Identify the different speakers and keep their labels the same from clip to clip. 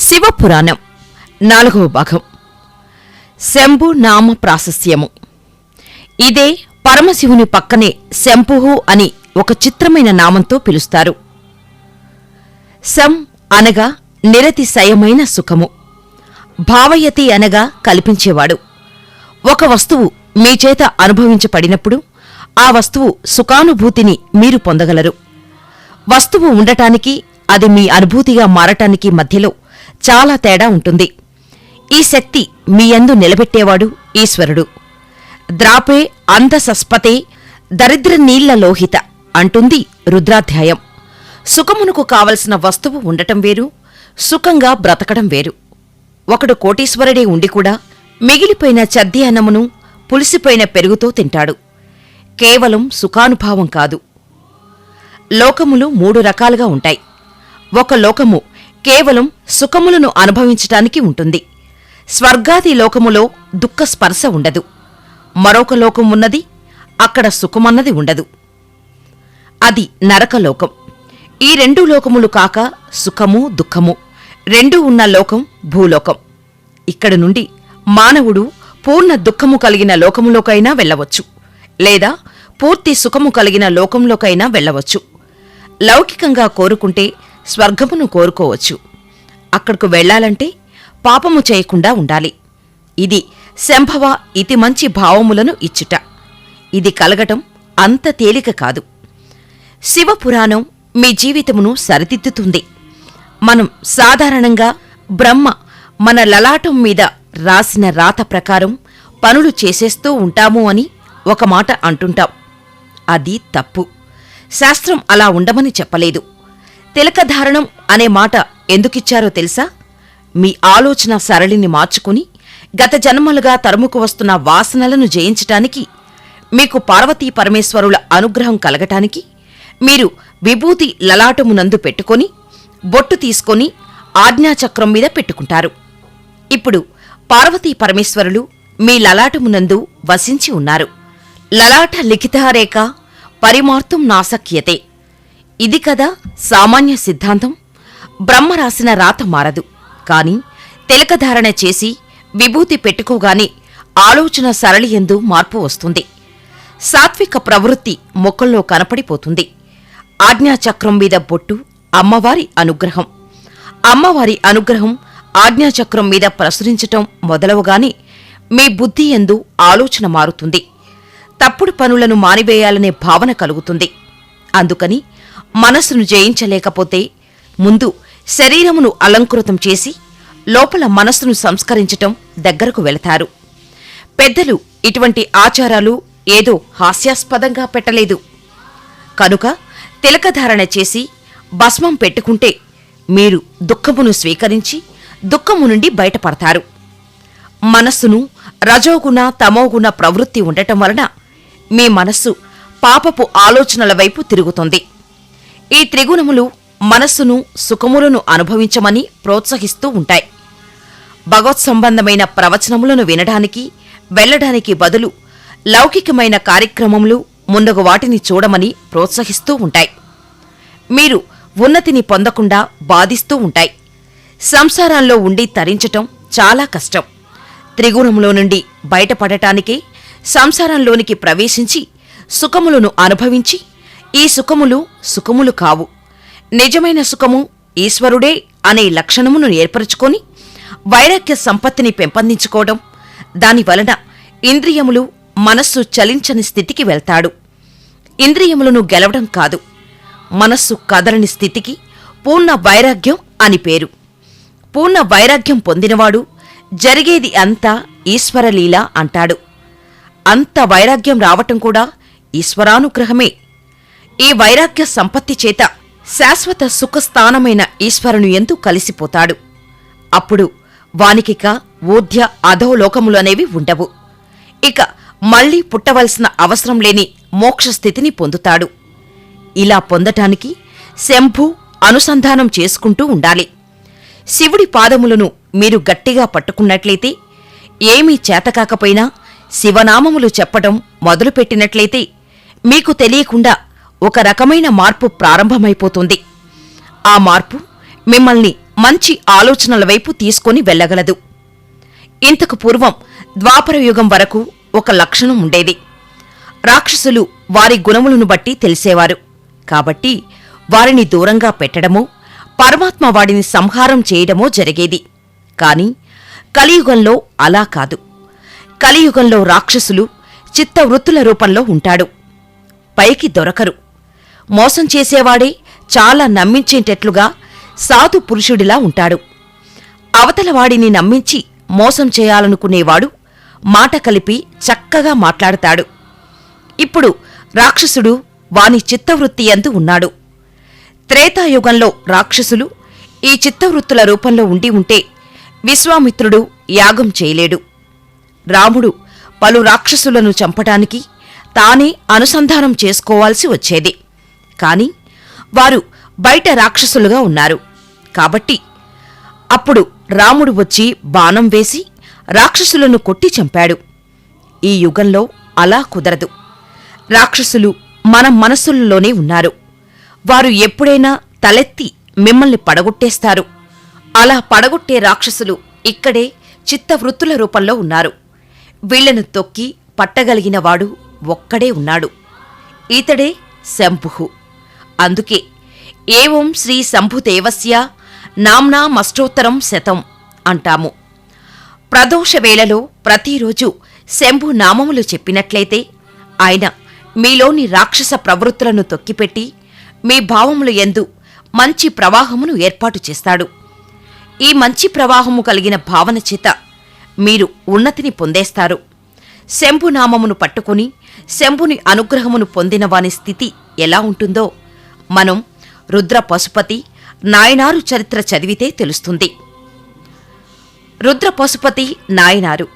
Speaker 1: శివపురాణం 4వ భాగం శంభు నామ ప్రాశస్త్యము. ఇదే పరమశివుని పక్కనే శంభుః అని ఒక చిత్రమైన నామంతో పిలుస్తారు. శం అనగా నిరతిశయమైన సుఖము, భావయతి అనగా కల్పించేవాడు. ఒక వస్తువు మీ చేత అనుభవించబడినప్పుడు ఆ వస్తువు సుఖానుభూతిని మీరు పొందగలరు. వస్తువు ఉండటానికి అది మీ అనుభూతిగా మారటానికి మధ్యలో చాలా తేడా ఉంటుంది. ఈ శక్తి మీ యందు నిలబెట్టేవాడు ఈశ్వరుడు. ద్రాపే అంధసస్పతే దరిద్ర నీళ్ల లోహిత అంటుంది రుద్రాధ్యాయం. సుఖమునకు కావలసిన వస్తువు ఉండటం వేరు, సుఖంగా బ్రతకడం వేరు. ఒకడు కోటీశ్వరుడే ఉండి కూడా మిగిలిపోయిన చద్ది అన్నమును పులిసిపోయిన పెరుగుతో తింటాడు. కేవలం సుఖానుభావం కాదు. లోకములు 3 రకాలుగా ఉంటాయి. ఒక లోకము కేవలం సుఖములను అనుభవించటానికి ఉంటుంది. స్వర్గాది లోకములో దుఃఖ స్పర్శ ఉండదు. మరొక లోకం ఉన్నది, అక్కడ సుఖమన్నది ఉండదు. అది నరకలోకం. ఈ 2 లోకములు కాక సుఖము దుఃఖము రెండూ ఉన్న లోకం భూలోకం. ఇక్కడ నుండి మానవుడు పూర్ణ దుఃఖము కలిగిన లోకములోకైనా వెళ్లవచ్చు, లేదా పూర్తి సుఖము కలిగిన లోకంలోకైనా వెళ్లవచ్చు. లౌకికంగా కోరుకుంటే స్వర్గమును కోరుకోవచ్చు. అక్కడకు వెళ్లాలంటే పాపము చేయకుండా ఉండాలి. ఇది శంభవ ఇతి మంచి భావములను ఇచ్చుట. ఇది కలగటం అంత తేలిక కాదు. శివపురాణం మీ జీవితమును సరిదిద్దుతుంది. మనం సాధారణంగా బ్రహ్మ మన లలాటం మీద రాసిన రాత ప్రకారం పనులు చేసేస్తూ ఉంటాము అని ఒక మాట అంటుంటాం. అది తప్పు. శాస్త్రం అలా ఉండమని చెప్పలేదు. తిలకధారణం అనే మాట ఎందుకిచ్చారో తెలుసా? మీ ఆలోచన సరళిని మార్చుకుని గత జన్మలుగా తరుముకు వస్తున్న వాసనలను జయించటానికి, మీకు పార్వతీ పరమేశ్వరుల అనుగ్రహం కలగటానికి మీరు విభూతి లలాటమునందు పెట్టుకొని బొట్టు తీసుకొని ఆజ్ఞాచక్రం మీద పెట్టుకుంటారు. ఇప్పుడు పార్వతీ పరమేశ్వరులు మీ లలాటమునందు వసించి ఉన్నారు. లలాట లిఖితారేఖ పరిమార్తుం నాశక్యతే. ఇది కదా సామాన్య సిద్ధాంతం. బ్రహ్మ రాసిన రాత మారదు. కాని తిలకధారణ చేసి విభూతి పెట్టుకోగానే ఆలోచన సరళియందు మార్పు వస్తుంది. సాత్విక ప్రవృత్తి మొక్కల్లో కనపడిపోతుంది. ఆజ్ఞాచక్రం మీద బొట్టు అమ్మవారి అనుగ్రహం. అమ్మవారి అనుగ్రహం ఆజ్ఞాచక్రం మీద ప్రసరించటం మొదలవగానే మీ బుద్ధి యందు ఆలోచన మారుతుంది. తప్పుడు పనులను మానివేయాలనే భావన కలుగుతుంది. అందుకని మనస్సును జయించలేకపోతే ముందు శరీరమును అలంకృతం చేసి లోపల మనస్సును సంస్కరించటం దగ్గరకు వెళతారు. పెద్దలు ఇటువంటి ఆచారాలు ఏదో హాస్యాస్పదంగా పెట్టలేదు. కనుక తిలకధారణ చేసి భస్మం పెట్టుకుంటే మీరు దుఃఖమును స్వీకరించి దుఃఖము నుండి బయటపడతారు. మనస్సును రజోగుణ తమోగుణ ప్రవృత్తి ఉండటం వలన మీ మనస్సు పాపపు ఆలోచనల వైపు తిరుగుతుంది. ఈ త్రిగుణములు మనస్సును సుఖములను అనుభవించమని ప్రోత్సహిస్తూ ఉంటాయి. భగవత్సంబంధమైన ప్రవచనములను వినడానికి వెళ్లడానికి బదులు లౌకికమైన కార్యక్రమములు ముందగు వాటిని చూడమని ప్రోత్సహిస్తూ ఉంటాయి. మీరు ఉన్నతిని పొందకుండా బాధిస్తూ ఉంటాయి. సంసారంలో ఉండి తరించటం చాలా కష్టం. త్రిగుణములో నుండి బయటపడటానికే సంసారంలోనికి ప్రవేశించి సుఖములను అనుభవించి ఈ సుఖములు సుఖములు కావు, నిజమైన సుఖము ఈశ్వరుడే అనే లక్షణమును ఏర్పరచుకొని వైరాగ్య సంపత్తిని పెంపొందించుకోవడం, దానివలన ఇంద్రియములు మనస్సు చలించని స్థితికి వెళ్తాడు. ఇంద్రియములను గెలవడం కాదు, మనస్సు కదలని స్థితికి పూర్ణ వైరాగ్యం అని పేరు. పూర్ణ వైరాగ్యం పొందినవాడు జరిగేది అంతా ఈశ్వరలీల అంటాడు. అంత వైరాగ్యం రావటం కూడా ఈశ్వరానుగ్రహమే. ఈ వైరాగ్య సంపత్తి చేత శాశ్వత సుఖస్థానమైన ఈశ్వరుని యందు కలిసిపోతాడు. అప్పుడు వానికిక ఊర్ధ్య అధోలోకములు అనేవి ఉండవు. ఇక మళ్లీ పుట్టవలసిన అవసరం లేని మోక్షస్థితిని పొందుతాడు. ఇలా పొందటానికి శంభు అనుసంధానం చేసుకుంటూ ఉండాలి. శివుడి పాదములను మీరు గట్టిగా పట్టుకున్నట్లయితే, ఏమీ చేతకాకపోయినా శివనామములు చెప్పటం మొదలుపెట్టినట్లయితే మీకు తెలియకుండా ఒక రకమైన మార్పు ప్రారంభమైపోతుంది. ఆ మార్పు మిమ్మల్ని మంచి ఆలోచనల వైపు తీసుకొని వెళ్ళగలదు. ఇంతకు పూర్వం ద్వాపరయుగం వరకు ఒక లక్షణం ఉండేది. రాక్షసులు వారి గుణములను బట్టి తెలిసేవారు. కాబట్టి వారిని దూరంగా పెట్టడమో, పరమాత్మ వాడిని సంహారం చేయడమో జరిగేది. కాని కలియుగంలో అలా కాదు. కలియుగంలో రాక్షసులు చిత్తవృత్తుల రూపంలో ఉంటాడు. పైకి దొరకరు. మోసం చేసేవాడే చాలా నమ్మించేటట్లుగా సాధు పురుషుడిలా ఉంటాడు. అవతలవాడిని నమ్మించి మోసం చేయాలనుకునేవాడు మాట కలిపి చక్కగా మాట్లాడతాడు. ఇప్పుడు రాక్షసుడు వాని చిత్తవృత్తి యందు ఉన్నాడు. త్రేతాయుగంలో రాక్షసులు ఈ చిత్తవృత్తుల రూపంలో ఉండి ఉంటే విశ్వామిత్రుడు యాగం చేయలేడు. రాముడు పలు రాక్షసులను చంపటానికి తానే అనుసంధానం చేసుకోవాల్సి వచ్చేది. కాని వారు బయట రాక్షసులుగా ఉన్నారు. కాబట్టి అప్పుడు రాముడు వచ్చి బాణం వేసి రాక్షసులను కొట్టి చంపాడు. ఈ యుగంలో అలా కుదరదు. రాక్షసులు మన మనస్సుల్లోనే ఉన్నారు. వారు ఎప్పుడైనా తలెత్తి మిమ్మల్ని పడగొట్టేస్తారు. అలా పడగొట్టే రాక్షసులు ఇక్కడే చిత్తవృత్తుల రూపంలో ఉన్నారు. వీళ్లను తొక్కి పట్టగలిగినవాడు ఒక్కడే ఉన్నాడు. ఈతడే శంభుః. అందుకే ఏవం శ్రీ శంభుదేవస్య నామ్నామష్టోత్తరం శతం అంటాము. ప్రదోషవేళలో ప్రతిరోజు శంభు నామములు చెప్పినట్లయితే ఆయన మీలోని రాక్షస ప్రవృత్తులను తొక్కిపెట్టి మీ భావములు యందు మంచి ప్రవాహమును ఏర్పాటు చేస్తాడు. ఈ మంచి ప్రవాహము కలిగిన భావన చేత మీరు ఉన్నతిని పొందేస్తారు. శంభునామమును పట్టుకుని శంభుని అనుగ్రహమును పొందిన వాని స్థితి ఎలా ఉంటుందో మనం రుద్ర పశుపతి నాయనారు చరిత్ర చదివితే తెలుస్తుంది. రుద్ర పశుపతి నాయనారు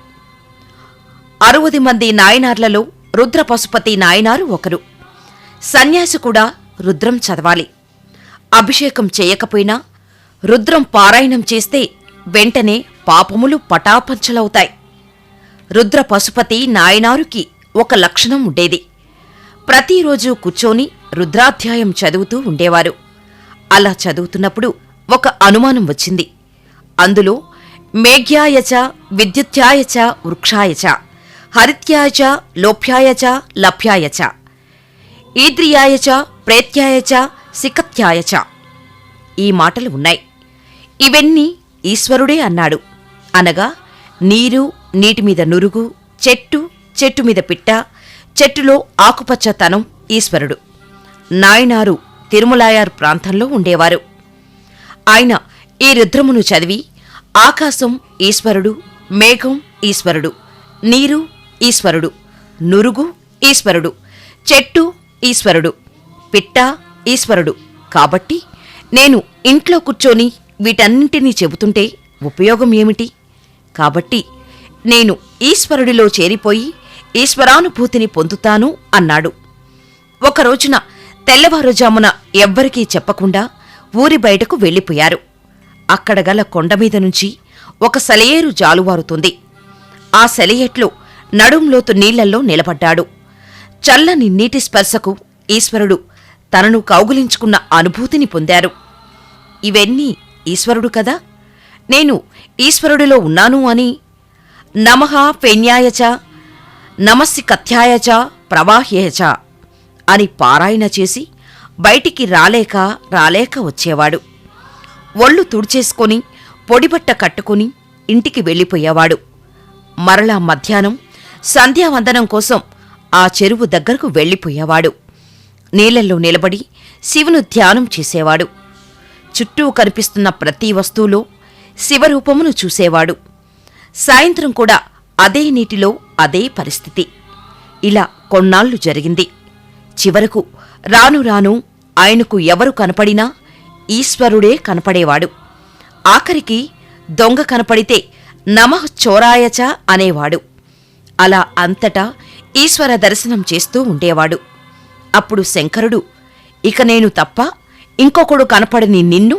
Speaker 1: 60 మంది నాయనార్లలో రుద్ర పశుపతి నాయనారు ఒకరు. సన్యాసి కూడా రుద్రం చదవాలి. అభిషేకం చేయకపోయినా రుద్రం పారాయణం చేస్తే వెంటనే పాపములు పటాపంచలవుతాయి. రుద్ర పశుపతి నాయనారుకి ఒక లక్షణం ఉండేది. ప్రతిరోజు కూర్చొని రుద్రాధ్యాయం చదువుతూ ఉండేవారు. అలా చదువుతున్నప్పుడు ఒక అనుమానం వచ్చింది. అందులో మేఘ్యాయచ విద్యుత్యాయచ వృక్షాయచ హరిత్యాయచ లోభ్యాయచ లభ్యాయచ ఈద్రియాయచ ప్రేత్యాయచ సికత్యాయచ ఈ మాటలు ఉన్నాయి. ఇవన్నీ ఈశ్వరుడే అన్నాడు. అనగా నీరు, నీటిమీద నురుగు, చెట్టు, చెట్టుమీద పిట్ట, చెట్టులో ఆకుపచ్చతనం ఈశ్వరుడు. నాయనారు తిరుమలాయార్ ప్రాంతంలో ఉండేవారు. ఆయన ఈ రుద్రమును చదివి ఆకాశం ఈశ్వరుడు, మేఘం ఈశ్వరుడు, నీరు ఈశ్వరుడు, నురుగు ఈశ్వరుడు, చెట్టు ఈశ్వరుడు, పిట్ట ఈశ్వరుడు. కాబట్టి నేను ఇంట్లో కూర్చొని వీటన్నింటినీ చెబుతుంటే ఉపయోగం ఏమిటి? కాబట్టి నేను ఈశ్వరుడిలో చేరిపోయి ఈశ్వరానుభూతిని పొందుతాను అన్నాడు. ఒకరోజున తెల్లవారుజామున ఎవ్వరికీ చెప్పకుండా ఊరి బయటకు వెళ్ళిపోయారు. అక్కడ గల కొండమీద నుంచి ఒక సెలయేరు జాలువారుతుంది. ఆ సెలయేట్లో నడుంలోతు నీళ్లల్లో నిలబడ్డాడు. చల్లని నీటి స్పర్శకు ఈశ్వరుడు తనను కౌగిలించుకున్న అనుభూతిని పొందారు. ఇవన్నీ ఈశ్వరుడు కదా, నేను ఈశ్వరుడిలో ఉన్నాను అని నమః ఫెన్యాయచ నమస్సి కథ్యాయచ ప్రవాహ్యేచ అని పారాయణ చేసి బయటికి రాలేక వచ్చేవాడు. ఒళ్ళు తుడిచేసుకొని పొడిబట్ట కట్టుకుని ఇంటికి వెళ్ళిపోయేవాడు. మరలా మధ్యాహ్నం సంధ్యావందనం కోసం ఆ చెరువు దగ్గరకు వెళ్ళిపోయేవాడు. నీళ్లల్లో నిలబడి శివును ధ్యానం చేసేవాడు. చుట్టూ కనిపిస్తున్న ప్రతి వస్తువులో శివరూపమును చూసేవాడు. సాయంత్రం కూడా అదే నీటిలో అదే పరిస్థితి. ఇలా కొన్నాళ్లు జరిగింది. చివరకు రాను రాను ఆయనకు ఎవరు కనపడినా ఈశ్వరుడే కనపడేవాడు. ఆఖరికి దొంగ కనపడితే నమః చోరాయచ అనేవాడు. అలా అంతటా ఈశ్వర దర్శనం చేస్తూ ఉండేవాడు. అప్పుడు శంకరుడు, ఇక నేను తప్ప ఇంకొకడు కనపడని నిన్ను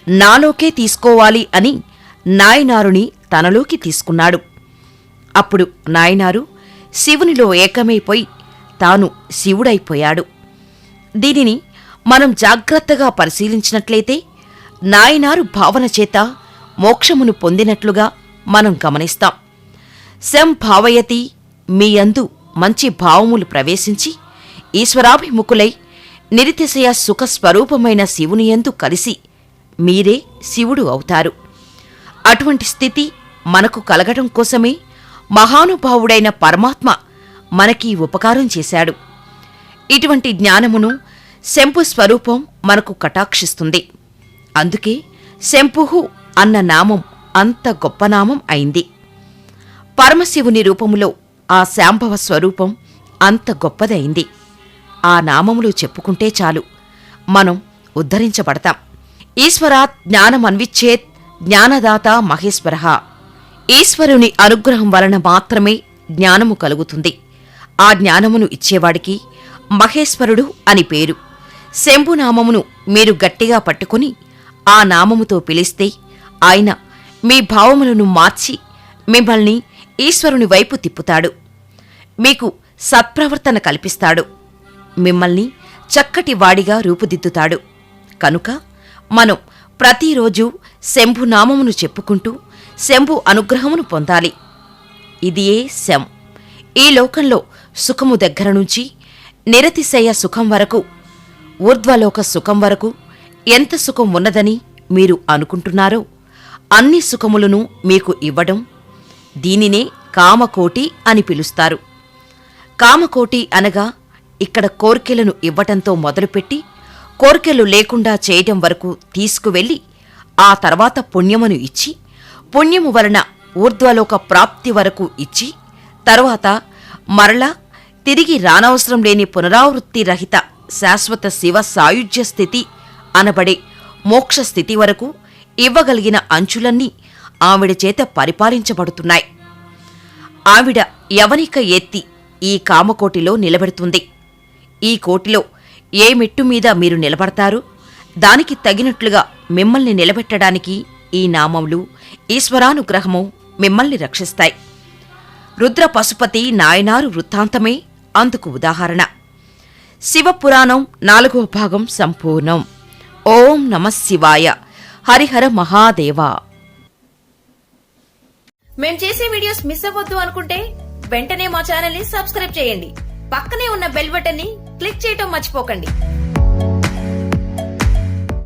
Speaker 1: నాలోకే తీసుకోవాలి అని నాయనారుని తనలోకి తీసుకున్నాడు. అప్పుడు నాయనారు శివునిలో ఏకమైపోయి తాను శివుడైపోయాడు. దీనిని మనం జాగ్రత్తగా పరిశీలించినట్లయితే నాయనారు భావన చేత మోక్షమును పొందినట్లుగా మనం గమనిస్తాం. సంభావయతి మీయందు మంచి భావములు ప్రవేశించి ఈశ్వరాభిముఖులై నిరితిశయ సుఖస్వరూపమైన శివునియందు కలిసి మీరే శివుడు అవుతారు. అటువంటి స్థితి మనకు కలగడం కోసమే మహానుభావుడైన పరమాత్మ మనకీ ఉపకారం చేశాడు. ఇటువంటి జ్ఞానమును శంభు స్వరూపం మనకు కటాక్షిస్తుంది. అందుకే శంభుః అన్న నామం అంత గొప్ప నామం అయింది. పరమశివుని రూపములో ఆ శాంభవ స్వరూపం అంత గొప్పదైంది. ఆ నామములు చెప్పుకుంటే చాలు, మనం ఉద్ధరించబడతాం. ఈశ్వరాత్ జ్ఞానమన్విచ్చేత్ జ్ఞానదాత మహేశ్వరః. ఈశ్వరుని అనుగ్రహం వలన మాత్రమే జ్ఞానము కలుగుతుంది. ఆ జ్ఞానమును ఇచ్చేవాడికి మహేశ్వరుడు అని పేరు. శంభునామమును మీరు గట్టిగా పట్టుకుని ఆ నామముతో పిలిస్తే ఆయన మీ భావములను మార్చి మిమ్మల్ని ఈశ్వరుని వైపు తిప్పుతాడు. మీకు సత్ప్రవర్తన కల్పిస్తాడు. మిమ్మల్ని చక్కటి వాడిగా రూపుదిద్దుతాడు. కనుక మనం ప్రతిరోజూ శంభునామమును చెప్పుకుంటూ శంభు అనుగ్రహమును పొందాలి. ఇదియే శం. ఈ లోకంలో సుఖము దగ్గర నుంచి నిరతిశయ సుఖం వరకు, ఊర్ధ్వలోక సుఖం వరకు ఎంత సుఖం ఉన్నదని మీరు అనుకుంటున్నారో అన్ని సుఖములను మీకు ఇవ్వడం, దీనినే కామకోటి అని పిలుస్తారు. కామకోటి అనగా ఇక్కడ కోర్కెలను ఇవ్వటంతో మొదలుపెట్టి కోర్కెలు లేకుండా చేయటం వరకు తీసుకువెళ్లి ఆ తర్వాత పుణ్యమును ఇచ్చి, పుణ్యము వలన ఊర్ధ్వలోక ప్రాప్తి వరకు ఇచ్చి, తరువాత మరలా తిరిగి రానవసరం లేని పునరావృత్తి రహిత శాశ్వత శివ సాయుజ్య స్థితి అనబడే మోక్షస్థితి వరకు ఇవ్వగలిగిన అంచులన్నీ ఆవిడ చేత పరిపాలించబడుతున్నాయి. ఆవిడ యవనిక ఎత్తి ఈ కామకోటిలో నిలబెడుతుంది. ఈ కోటిలో ఏ మెట్టు మీద మీరు నిలబడతారో దానికి తగినట్లుగా మిమ్మల్ని నిలబెట్టడానికి ఈ నామములు, ఈశ్వరానుగ్రహము మిమ్మల్ని రక్షిస్తాయి. రుద్ర పశుపతి నాయనారు వృత్తాంతమే అందుకు ఉదాహరణ. శివపురాణం 4వ భాగం సంపూర్ణం. ఓం నమః శివాయ. హరిహర మహాదేవా.
Speaker 2: మేం చేసే వీడియోస్ మిస్ అవ్వద్దు అనుకుంటే వెంటనే మా ఛానల్ ని సబ్స్క్రైబ్ చేయండి. పక్కనే ఉన్న బెల్ బటన్ ని క్లిక్ చేయటం మర్చిపోకండి.